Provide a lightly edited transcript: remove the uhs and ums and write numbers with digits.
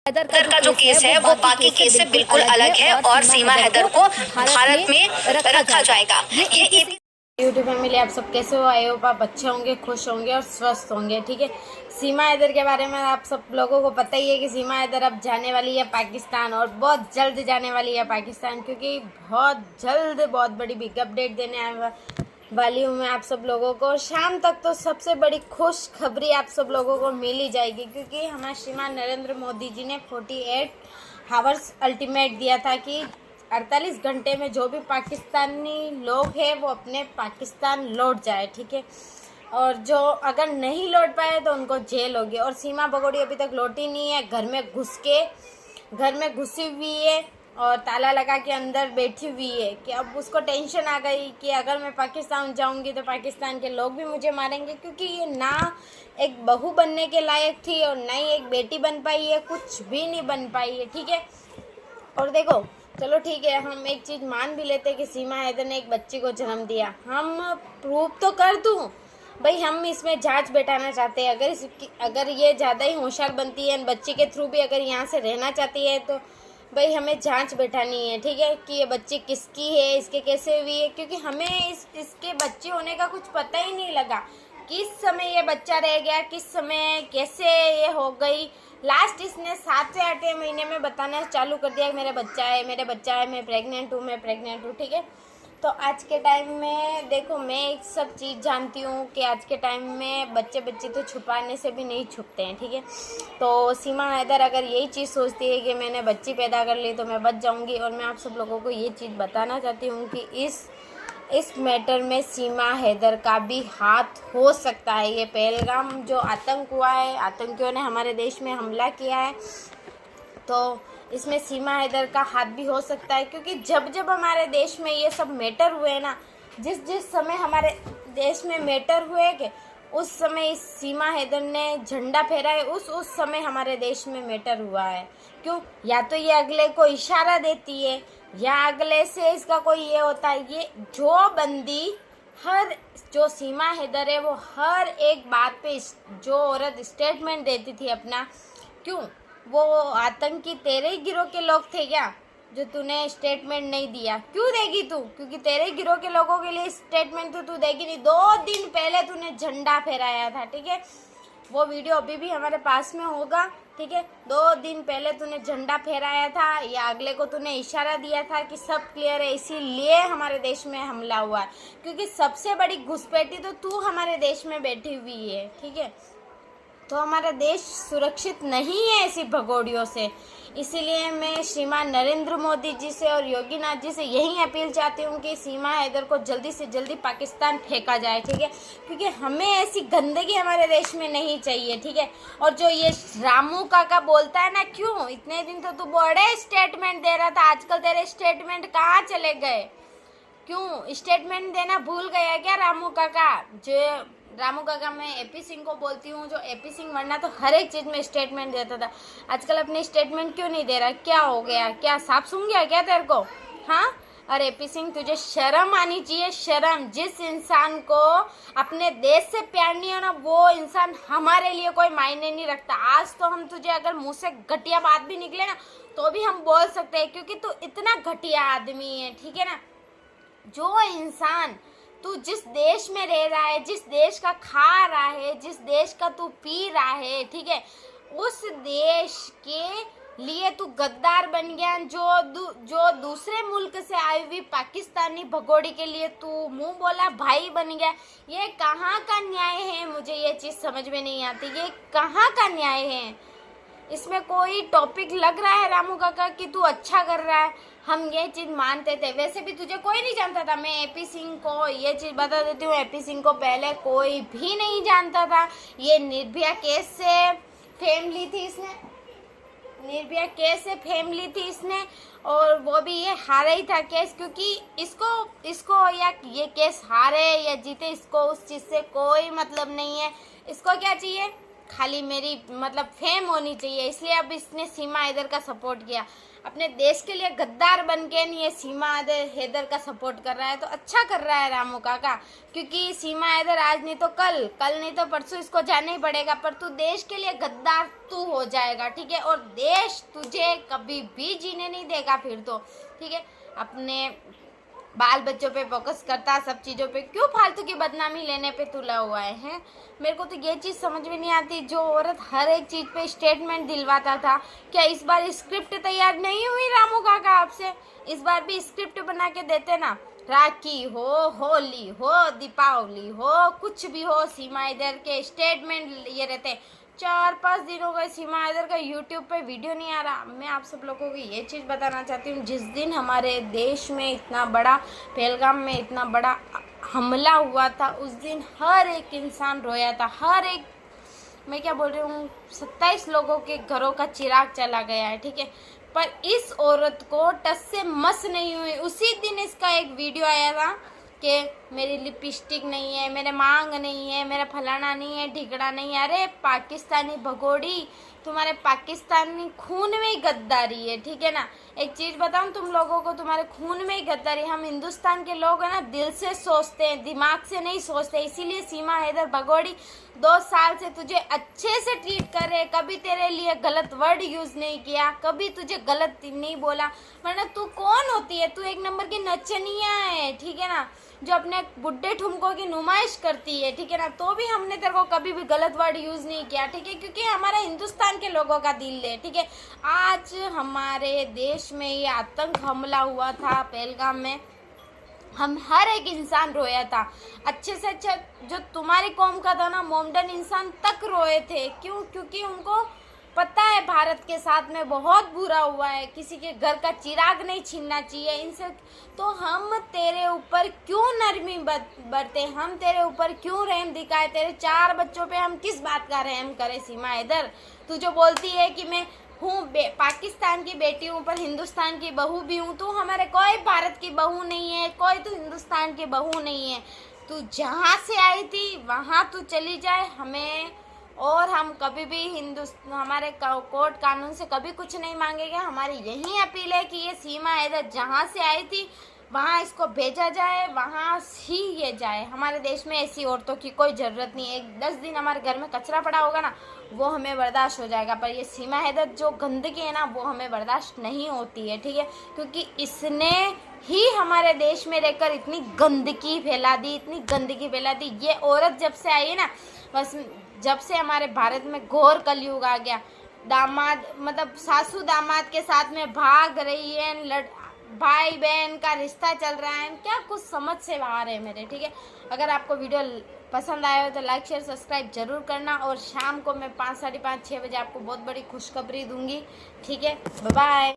हैदर का जो केस है वो बाकी केस से बिल्कुल अलग है और सीमा हैदर को भारत में रखा जाएगा। ये यूट्यूब फैमिली, आप सब कैसे हो? आई होप आप अच्छे होंगे, खुश होंगे और स्वस्थ होंगे। ठीक है, सीमा हैदर के बारे में आप सब लोगों को पता ही है कि सीमा हैदर अब जाने वाली है पाकिस्तान, और बहुत जल्द जाने वाली है पाकिस्तान, क्योंकि बहुत जल्द बहुत बड़ी बिग अपडेट देने वाली हूँ मैं आप सब लोगों को। शाम तक तो सबसे बड़ी खुश खबरी आप सब लोगों को मिल ही जाएगी, क्योंकि हमारे श्रीमान नरेंद्र मोदी जी ने 48 आवर्स अल्टीमेट दिया था कि 48 घंटे में जो भी पाकिस्तानी लोग हैं वो अपने पाकिस्तान लौट जाए। ठीक है, और जो अगर नहीं लौट पाए तो उनको जेल होगी। और सीमा भगोड़ी अभी तक लौटी नहीं है, घर में घुसी हुई है और ताला लगा के अंदर बैठी हुई है कि अब उसको टेंशन आ गई कि अगर मैं पाकिस्तान जाऊंगी तो पाकिस्तान के लोग भी मुझे मारेंगे, क्योंकि ये ना एक बहू बनने के लायक थी और ना ही एक बेटी बन पाई है, कुछ भी नहीं बन पाई है। ठीक है, और देखो, चलो ठीक है, हम एक चीज़ मान भी लेते हैं कि सीमा हैदर ने एक बच्ची को जन्म दिया। हम प्रूव तो कर दूँ भाई, हम इसमें जांच बैठाना चाहते हैं। अगर ये ज़्यादा ही होशियार बनती है, बच्ची के थ्रू भी अगर यहाँ से रहना चाहती है, तो भाई हमें जांच बैठानी है। ठीक है, कि ये बच्ची किसकी है, इसके कैसे हुई है, क्योंकि हमें इसके बच्चे होने का कुछ पता ही नहीं लगा। किस समय ये बच्चा रह गया, किस समय कैसे ये हो गई। लास्ट इसने 7 से 8 महीने में बताना चालू कर दिया कि मेरा बच्चा है, मैं प्रेग्नेंट हूँ। ठीक है, तो आज के टाइम में देखो, मैं एक सब चीज़ जानती हूँ कि आज के टाइम में बच्चे तो छुपाने से भी नहीं छुपते हैं। ठीक है, तो सीमा हैदर अगर यही चीज़ सोचती है कि मैंने बच्ची पैदा कर ली तो मैं बच जाऊँगी, और मैं आप सब लोगों को ये चीज़ बताना चाहती हूँ कि इस मैटर में सीमा हैदर का भी हाथ हो सकता है। ये पहलगाम जो आतंक हुआ है, आतंकियों ने हमारे देश में हमला किया है, तो इसमें सीमा हैदर का हाथ भी हो सकता है। क्योंकि जब हमारे देश में ये सब मैटर हुए ना, जिस समय हमारे देश में मैटर हुए कि उस समय इस सीमा हैदर ने झंडा फहराया है, उस समय हमारे देश में मैटर हुआ है। क्यों? या तो ये अगले को इशारा देती है, या अगले से इसका कोई ये होता है। ये जो सीमा हैदर है, वो हर एक बात पे जो औरत स्टेटमेंट देती थी अपना, क्यों वो आतंकी तेरे ही गिरोह के लोग थे क्या जो तूने स्टेटमेंट नहीं दिया? क्यों देगी तू? क्योंकि तेरे ही गिरोह के लोगों के लिए स्टेटमेंट तो तू देगी नहीं। 2 दिन पहले तूने झंडा फहराया था। ठीक है, वो वीडियो अभी भी हमारे पास में होगा। ठीक है, 2 दिन पहले तूने झंडा फहराया था, या अगले को तूने इशारा दिया था कि सब क्लियर है, इसीलिए हमारे देश में हमला हुआ है। क्योंकि सबसे बड़ी घुसपैठी तो तू हमारे देश में बैठी हुई है। ठीक है, तो हमारा देश सुरक्षित नहीं है ऐसी भगोड़ियों से। इसीलिए मैं श्रीमान नरेंद्र मोदी जी से और योगी नाथ जी से यही अपील चाहती हूँ कि सीमा हैदर को जल्दी से जल्दी पाकिस्तान फेंका जाए। ठीक है, क्योंकि हमें ऐसी गंदगी हमारे देश में नहीं चाहिए। ठीक है, और जो ये रामू काका बोलता है ना, क्यों इतने दिन तो तू बड़े स्टेटमेंट दे रहा था, आजकल तेरे स्टेटमेंट कहाँ चले गए? क्यों स्टेटमेंट देना भूल गया क्या रामू काका? मैं एपी सिंह को बोलती हूँ, जो एपी सिंह वरना तो हर एक चीज़ में स्टेटमेंट देता था, आजकल अपने स्टेटमेंट क्यों नहीं दे रहा? क्या हो गया? क्या सांप सूंघ गया क्या तेरे को? हाँ, अरे एपी सिंह, तुझे शर्म आनी चाहिए, शर्म। जिस इंसान को अपने देश से प्यार नहीं है ना, वो इंसान हमारे लिए कोई मायने नहीं रखता। आज तो हम तुझे अगर मुँह से घटिया बात भी निकले ना, तो भी हम बोल सकते हैं, क्योंकि तू इतना घटिया आदमी है। ठीक है ना, जो इंसान तू जिस देश में रह रहा है, जिस देश का खा रहा है, जिस देश का तू पी रहा है, ठीक है, उस देश के लिए तू गद्दार बन गया। जो दूसरे मुल्क से आई हुई पाकिस्तानी भगोड़ी के लिए तू मुंह बोला भाई बन गया। ये कहाँ का न्याय है? मुझे ये चीज़ समझ में नहीं आती, ये कहाँ का न्याय है? इसमें कोई टॉपिक लग रहा है रामू काका कि तू अच्छा कर रहा है? हम ये चीज़ मानते थे। वैसे भी तुझे कोई नहीं जानता था। मैं एपी सिंह को ये चीज़ बता देती हूँ, एपी सिंह को पहले कोई भी नहीं जानता था। ये निर्भया केस से फेम ली थी इसने, और वो भी ये हारा ही था केस, क्योंकि इसको या ये केस हारे या जीते, इसको उस चीज़ से कोई मतलब नहीं है। इसको क्या चाहिए? खाली मेरी मतलब फेम होनी चाहिए, इसलिए अब इसने सीमा हैदर का सपोर्ट किया। अपने देश के लिए गद्दार बन के नहीं, ये सीमा हैदर का सपोर्ट कर रहा है तो अच्छा कर रहा है रामू काका, क्योंकि सीमा हैदर आज नहीं तो कल, कल नहीं तो परसों इसको जाना ही पड़ेगा। पर तू देश के लिए गद्दार तू हो जाएगा, ठीक है, और देश तुझे कभी भी जीने नहीं देगा फिर तो, ठीक है। अपने बाल बच्चों पे फोकस करता, सब चीज़ों पे क्यों फालतू की बदनामी लेने पे तुला हुआ है? मेरे को तो ये चीज़ समझ में नहीं आती, जो औरत हर एक चीज़ पे स्टेटमेंट दिलवाता था, क्या इस बार स्क्रिप्ट तैयार नहीं हुई रामू काका आपसे? इस बार भी स्क्रिप्ट बना के देते ना, राखी हो, होली हो, दीपावली हो, कुछ भी हो, सीमा हैदर के स्टेटमेंट ये रहते। 4-5 दिन हो गए सीमा हैदर का यूट्यूब पे वीडियो नहीं आ रहा। मैं आप सब लोगों को ये चीज़ बताना चाहती हूँ, जिस दिन हमारे देश में इतना बड़ा पहलगाम में इतना बड़ा हमला हुआ था, उस दिन हर एक इंसान रोया था, हर एक, मैं क्या बोल रही हूँ, 27 लोगों के घरों का चिराग चला गया है, ठीक है। पर इस औरत को टस से मस नहीं हुई। उसी दिन इसका एक वीडियो आया था कि मेरी लिपस्टिक नहीं है, मेरे मांग नहीं है, मेरा फलाना नहीं है, ढिकड़ा नहीं है। अरे पाकिस्तानी भगोड़ी, तुम्हारे पाकिस्तानी खून में ही गद्दारी है, ठीक है ना। एक चीज़ बताऊं तुम लोगों को, तुम्हारे खून में ही गद्दारी। हम हिंदुस्तान के लोग हैं ना, दिल से सोचते हैं, दिमाग से नहीं सोचते। इसीलिए सीमा हैदर भगोड़ी 2 साल से तुझे अच्छे से ट्रीट कर रहे, कभी तेरे लिए गलत वर्ड यूज़ नहीं किया, कभी तुझे गलत नहीं बोला। वरना तू कौन होती है? तू एक नंबर की नचनिया है, ठीक है ना, जो अपने बुड्ढे ठुमकों की नुमाइश करती है, ठीक है ना। तो भी हमने तेरे को कभी भी गलत वर्ड यूज़ नहीं किया, ठीक है, क्योंकि हमारा हिंदुस्तान के लोगों का दिल है, ठीक है। आज हमारे देश में ये आतंक हमला हुआ था पहलगाम में, हम हर एक इंसान रोया था। अच्छे से अच्छा जो तुम्हारी कौम का था ना, मोमडन इंसान तक रोए थे। क्यों? क्योंकि उनको पता है भारत के साथ में बहुत बुरा हुआ है, किसी के घर का चिराग नहीं छीनना चाहिए इनसे। तो हम तेरे ऊपर क्यों नरमी बरते, हम तेरे ऊपर क्यों रहम दिखाए? तेरे 4 बच्चों पे हम किस बात का रहम करें सीमा हैदर? तू जो बोलती है कि मैं हूँ पाकिस्तान की बेटी हूँ पर हिंदुस्तान की बहू भी हूँ, तू हमारे कोई भारत की बहू नहीं है, कोई तू हिंदुस्तान की बहू नहीं है। तू जहाँ से आई थी वहाँ तू चली जाए, हमें और हम कभी भी हमारे कोर्ट कानून से कभी कुछ नहीं मांगेंगे। हमारी यही अपील है कि ये सीमा हैदर जहाँ से आई थी वहाँ इसको भेजा जाए, वहाँ ही ये जाए। हमारे देश में ऐसी औरतों की कोई ज़रूरत नहीं है। 10 दिन हमारे घर में कचरा पड़ा होगा ना, वो हमें बर्दाश्त हो जाएगा, पर ये सीमा हैदर जो गंदगी है ना, वो हमें बर्दाश्त नहीं होती है, ठीक है, क्योंकि इसने ही हमारे देश में रहकर इतनी गंदगी फैला दी, इतनी गंदगी फैला दी। ये औरत जब से आई है ना, बस जब से हमारे भारत में घोर कलयुग आ गया, दामाद मतलब सासू दामाद के साथ में भाग रही है, भाई बहन का रिश्ता चल रहा है, क्या कुछ समझ से बाहर है मेरे, ठीक है। अगर आपको वीडियो पसंद आया हो तो लाइक शेयर सब्सक्राइब जरूर करना, और शाम को मैं 5, 5:30, 6 बजे आपको बहुत बड़ी खुशखबरी दूंगी, ठीक है। Bye bye.